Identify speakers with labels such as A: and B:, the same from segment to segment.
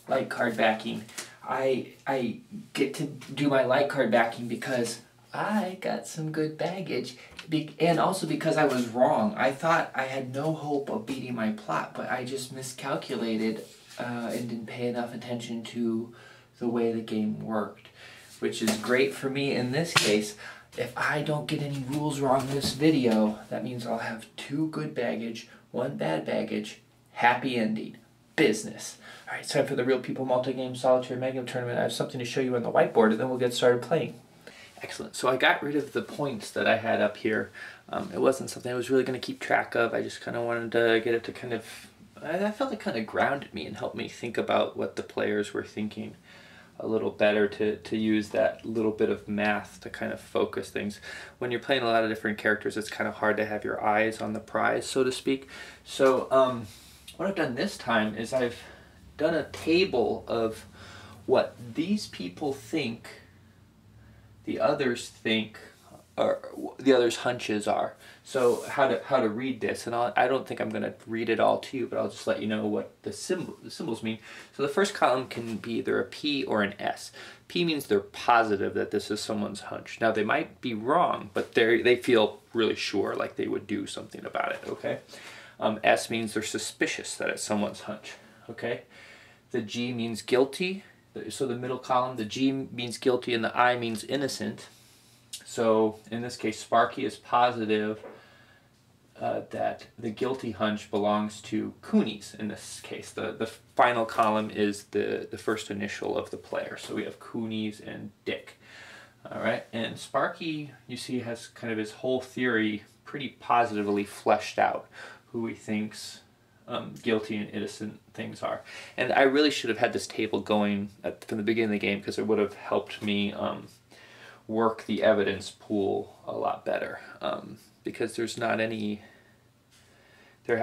A: light card backing. I get to do my light card backing because I got some good baggage, and also because I was wrong. I thought I had no hope of beating my plot, but I just miscalculated and didn't pay enough attention to the way the game worked, which is great for me in this case. If I don't get any rules wrong in this video, that means I'll have 2 good baggage, 1 bad baggage, happy ending, business. All right, it's time for the Real People Multi-Game Solitaire Magnum Tournament. I have something to show you on the whiteboard, and then we'll get started playing. Excellent. So I got rid of the points that I had up here. It wasn't something I was really going to keep track of. I just kind of wanted to get it to kind of, I felt it kind of grounded me and helped me think about what the players were thinking a little better, to use that little bit of math to kind of focus things. When you're playing a lot of different characters, it's kind of hard to have your eyes on the prize, so to speak. So what I've done this time is I've done a table of what these people think the others think, or the others' hunches are. So how to read this, and I don't think I'm going to read it all to you, but I'll just let you know what the symbols mean. So the first column can be either a P or an S. P means they're positive that this is someone's hunch. Now they might be wrong, but they feel really sure, like they would do something about it. Okay. S means they're suspicious that it's someone's hunch. Okay. The G means guilty. So the middle column, the G means guilty and the I means innocent. So in this case, Sparky is positive that the guilty hunch belongs to Coonies. In this case, the final column is the first initial of the player. So we have Coonies and Dick. All right, and Sparky, you see, has kind of his whole theory pretty positively fleshed out, who he thinks guilty and innocent things are. And I really should have had this table going from the beginning of the game, because it would have helped me work the evidence pool a lot better, because there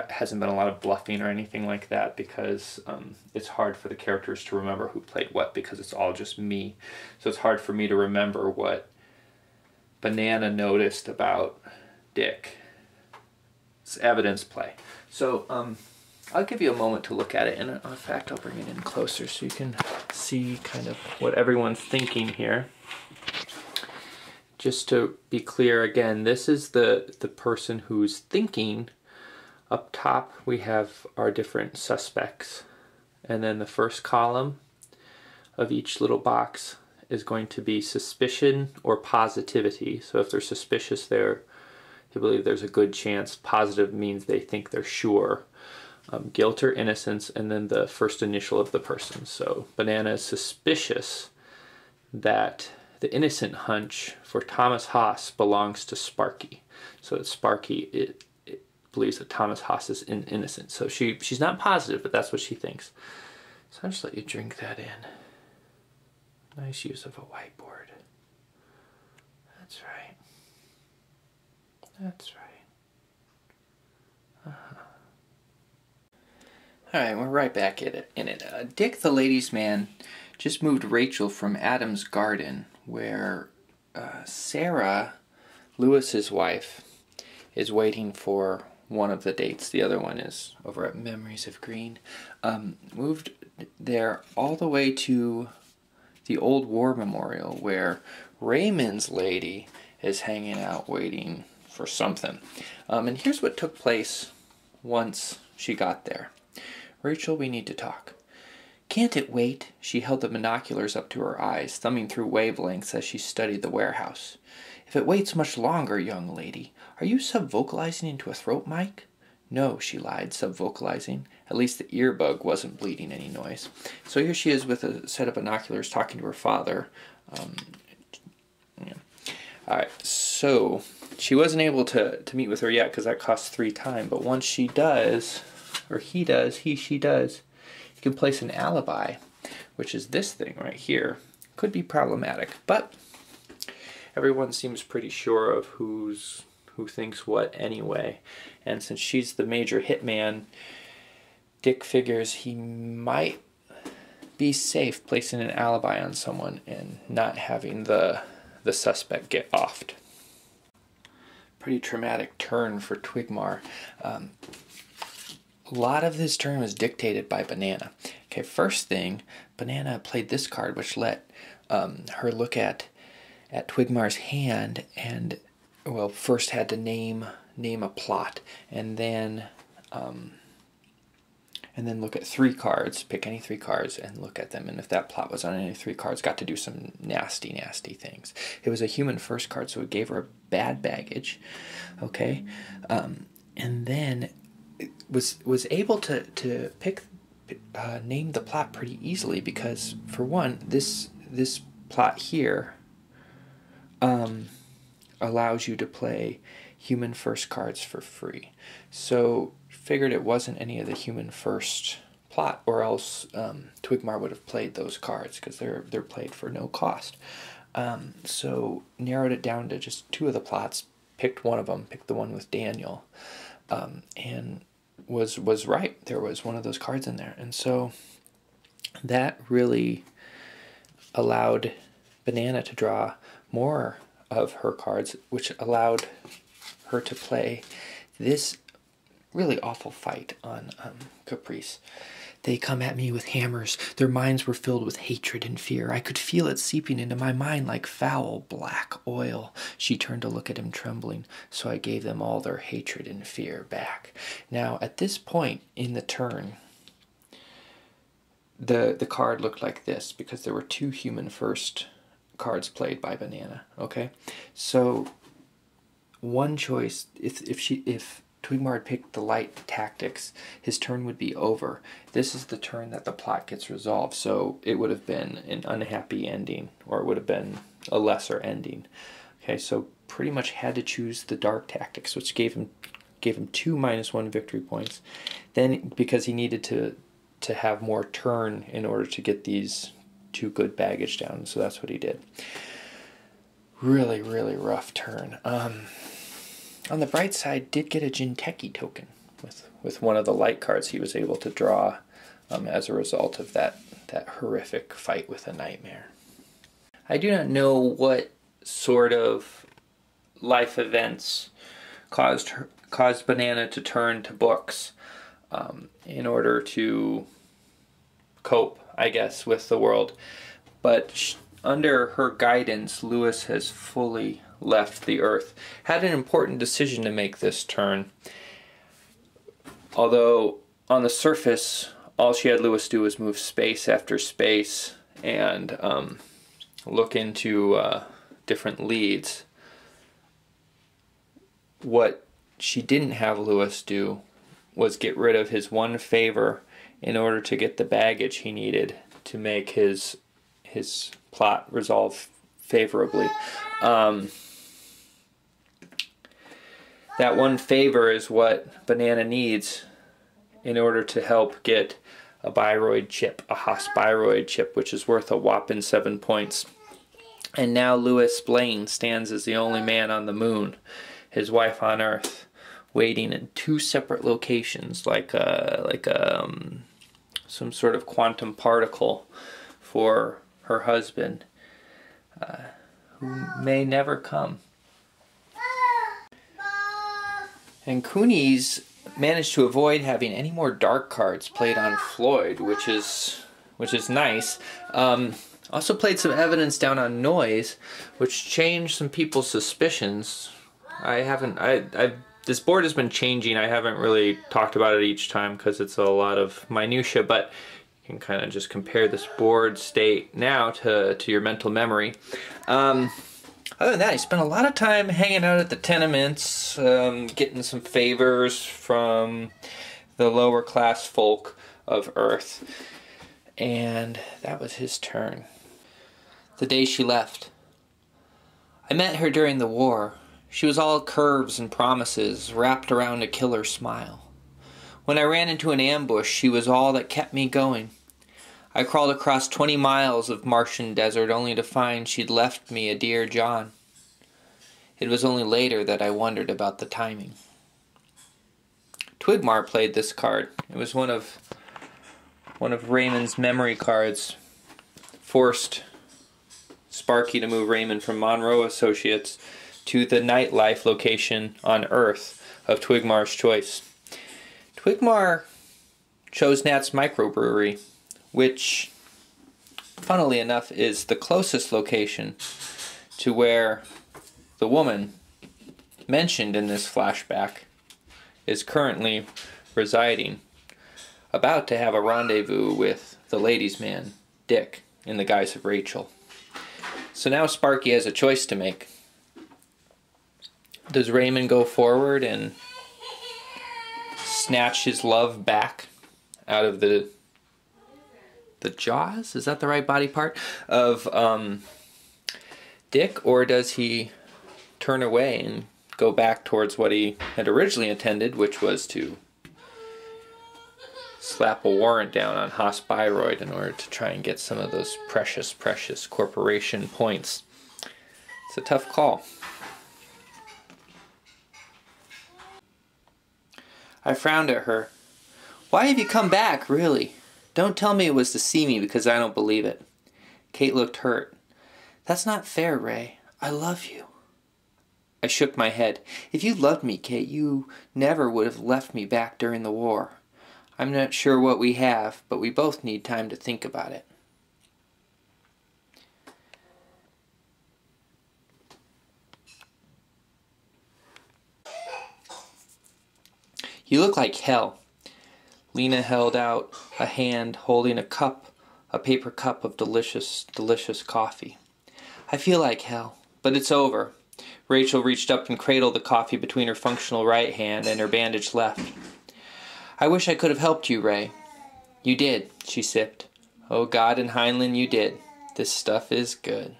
A: hasn't been a lot of bluffing or anything like that, because it's hard for the characters to remember who played what, because it's all just me. So it's hard for me to remember what Banana noticed about Dick. It's evidence play. So I'll give you a moment to look at it, and in fact I'll bring it in closer so you can see kind of what everyone's thinking here. Just to be clear again, this is the person who's thinking. Up top we have our different suspects, and then the first column of each little box is going to be suspicion or positivity. So if they're suspicious, they believe there's a good chance. Positive means they think they're sure. Guilt or innocence, and then the first initial of the person. So Banana is suspicious that the innocent hunch for Thomas Haas belongs to Sparky. So that Sparky it believes that Thomas Haas is innocent. So she's not positive, but that's what she thinks. So I'll just let you drink that in. Nice use of a whiteboard. That's right. That's right. Alright, we're right back in it. Dick the ladies' man just moved Rachel from Adam's garden, where Sarah, Lewis's wife, is waiting for one of the dates. The other one is over at Memories of Green. Moved there all the way to the old war memorial, where Raymond's lady is hanging out waiting for something. And here's what took place once she got there. Rachel, we need to talk. Can't it wait? She held the binoculars up to her eyes, thumbing through wavelengths as she studied the warehouse. If it waits much longer, young lady, are you sub-vocalizing into a throat mic? No, she lied, sub-vocalizing. At least the earbug wasn't bleeding any noise. So here she is with a set of binoculars talking to her father. Alright, so she wasn't able to meet with her yet because that costs 3 time, but once she does, or she does, you can place an alibi, which is this thing right here. Could be problematic, but everyone seems pretty sure of who thinks what anyway. And since she's the major hitman, Dick figures he might be safe placing an alibi on someone and not having the suspect get offed. Pretty traumatic turn for Twigmar. A lot of this turn was dictated by Banana. Okay, first thing, Banana played this card, which let her look at Twigmar's hand and, well, first had to name a plot, and then look at 3 cards, pick any 3 cards and look at them, and if that plot was on any 3 cards, got to do some nasty, nasty things. It was a human first card, so it gave her a bad baggage, okay? And then it was able to name the plot pretty easily, because for one, this plot here allows you to play human first cards for free. So figured it wasn't any of the human first plot, or else Twigmar would have played those cards, because they're played for no cost. So narrowed it down to just 2 of the plots, picked one of them, picked the one with Daniel, and was right. There was one of those cards in there, and so that really allowed Banana to draw more of her cards, which allowed her to play this really awful fight on Caprice. They come at me with hammers. Their minds were filled with hatred and fear. I could feel it seeping into my mind like foul black oil. She turned to look at him trembling, so I gave them all their hatred and fear back. Now, at this point in the turn, the card looked like this, because there were 2 human first cards played by Banana, okay? So one choice, if Twigmar had picked the light tactics, his turn would be over. This is the turn that the plot gets resolved, so it would have been an unhappy ending, or it would have been a lesser ending. Okay, so pretty much had to choose the dark tactics, which gave him 2 -1 victory points. Then, because he needed to have more turn in order to get these 2 good baggage down, so that's what he did. Really, really rough turn. On the bright side, did get a Jinteki token with one of the light cards he was able to draw as a result of that horrific fight with a nightmare. I do not know what sort of life events caused Banana to turn to books in order to cope, I guess, with the world. But under her guidance, Lewis has fully left the Earth. Had an important decision to make this turn. Although, on the surface, all she had Lewis do was move space after space and look into different leads. What she didn't have Lewis do was get rid of his 1 favor in order to get the baggage he needed to make his plot resolve favorably. That 1 favor is what Banana needs in order to help get a Biroid chip, a Hospiroid chip, which is worth a whopping 7 points. And now Lewis Blaine stands as the only man on the moon, his wife on Earth, waiting in 2 separate locations, like some sort of quantum particle for her husband, who may never come. And Cooney's managed to avoid having any more dark cards played on Floyd, which is nice. Also played some evidence down on Noise, which changed some people's suspicions. This board has been changing. I haven't really talked about it each time because it's a lot of minutia, but you can kind of just compare this board state now to your mental memory. Other than that, I spent a lot of time hanging out at the tenements, getting some favors from the lower class folk of Earth. And that was his turn. The day she left. I met her during the war. She was all curves and promises, wrapped around a killer smile. When I ran into an ambush, she was all that kept me going. I crawled across 20 miles of Martian desert only to find she'd left me a dear John. It was only later that I wondered about the timing. Twigmar played this card. It was one of Raymond's memory cards. Forced Sparky to move Raymond from Monroe Associates to the nightlife location on Earth of Twigmar's choice. Twigmar
B: chose Nat's microbrewery, which, funnily enough, is the closest location to where the woman mentioned in this flashback is currently residing, about to have a rendezvous with the ladies' man, Dick, in the guise of Rachel. So now Sparky has a choice to make. Does Raymond go forward and snatch his love back out of the jaws? Is that the right body part? Of Dick? Or does he turn away and go back towards what he had originally intended, which was to slap a warrant down on Haas Byroyd in order to try and get some of those precious, precious corporation points? It's a tough call. I frowned at her. Why have you come back, really? Don't tell me it was to see me, because I don't believe it. Kate looked hurt. That's not fair, Ray. I love you. I shook my head. If you loved me, Kate, you never would have left me back during the war. I'm not sure what we have, but we both need time to think about it. You look like hell. Lena held out a hand holding a paper cup of delicious, delicious coffee. I feel like hell, but it's over. Rachel reached up and cradled the coffee between her functional right hand and her bandaged left. I wish I could have helped you, Ray. You did, she sipped. Oh God and Heinlein, you did. This stuff is good.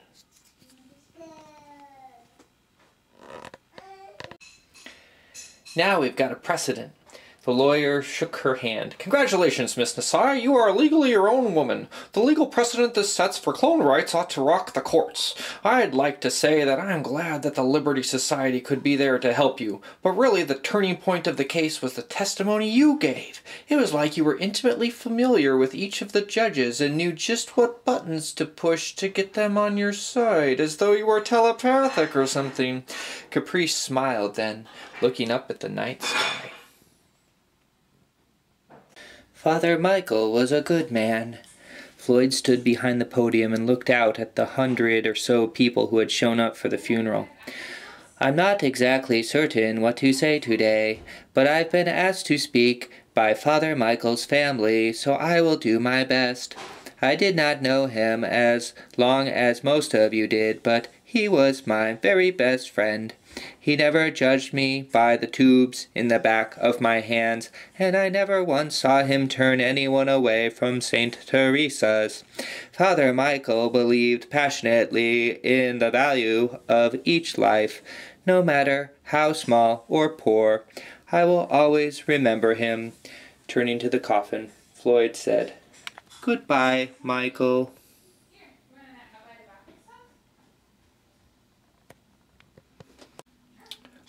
B: Now we've got a precedent. The lawyer shook her hand. Congratulations, Miss Nassai. You are legally your own woman. The legal precedent this sets for clone rights ought to rock the courts. I'd like to say that I'm glad that the Liberty Society could be there to help you, but really the turning point of the case was the testimony you gave. It was like you were intimately familiar with each of the judges and knew just what buttons to push to get them on your side, as though you were telepathic or something. Caprice smiled then, looking up at the night sky. Father Michael was a good man. Floyd stood behind the podium and looked out at the 100 or so people who had shown up for the funeral. I'm not exactly certain what to say today, but I've been asked to speak by Father Michael's family, so I will do my best. I did not know him as long as most of you did, but he was my very best friend. He never judged me by the tubes in the back of my hands, and I never once saw him turn anyone away from St. Teresa's. Father Michael believed passionately in the value of each life, no matter how small or poor. I will always remember him. Turning to the coffin, Floyd said, "Goodbye, Michael."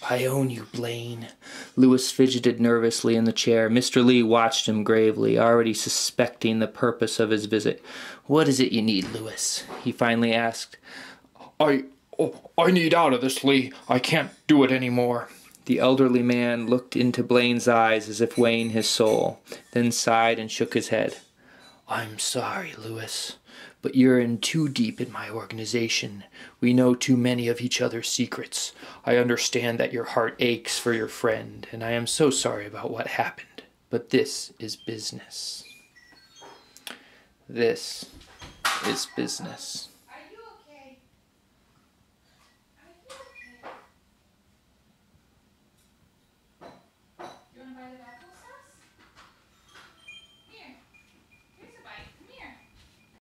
B: I own you, Blaine. Lewis fidgeted nervously in the chair. Mr. Lee watched him gravely, already suspecting the purpose of his visit. What is it you need, Lewis? He finally asked. I need out of this, Lee. I can't do it anymore. The elderly man looked into Blaine's eyes as if weighing his soul, then sighed and shook his head. I'm sorry, Lewis, but you're in too deep in my organization. We know too many of each other's secrets. I understand that your heart aches for your friend, and I am so sorry about what happened. But this is business. This is business.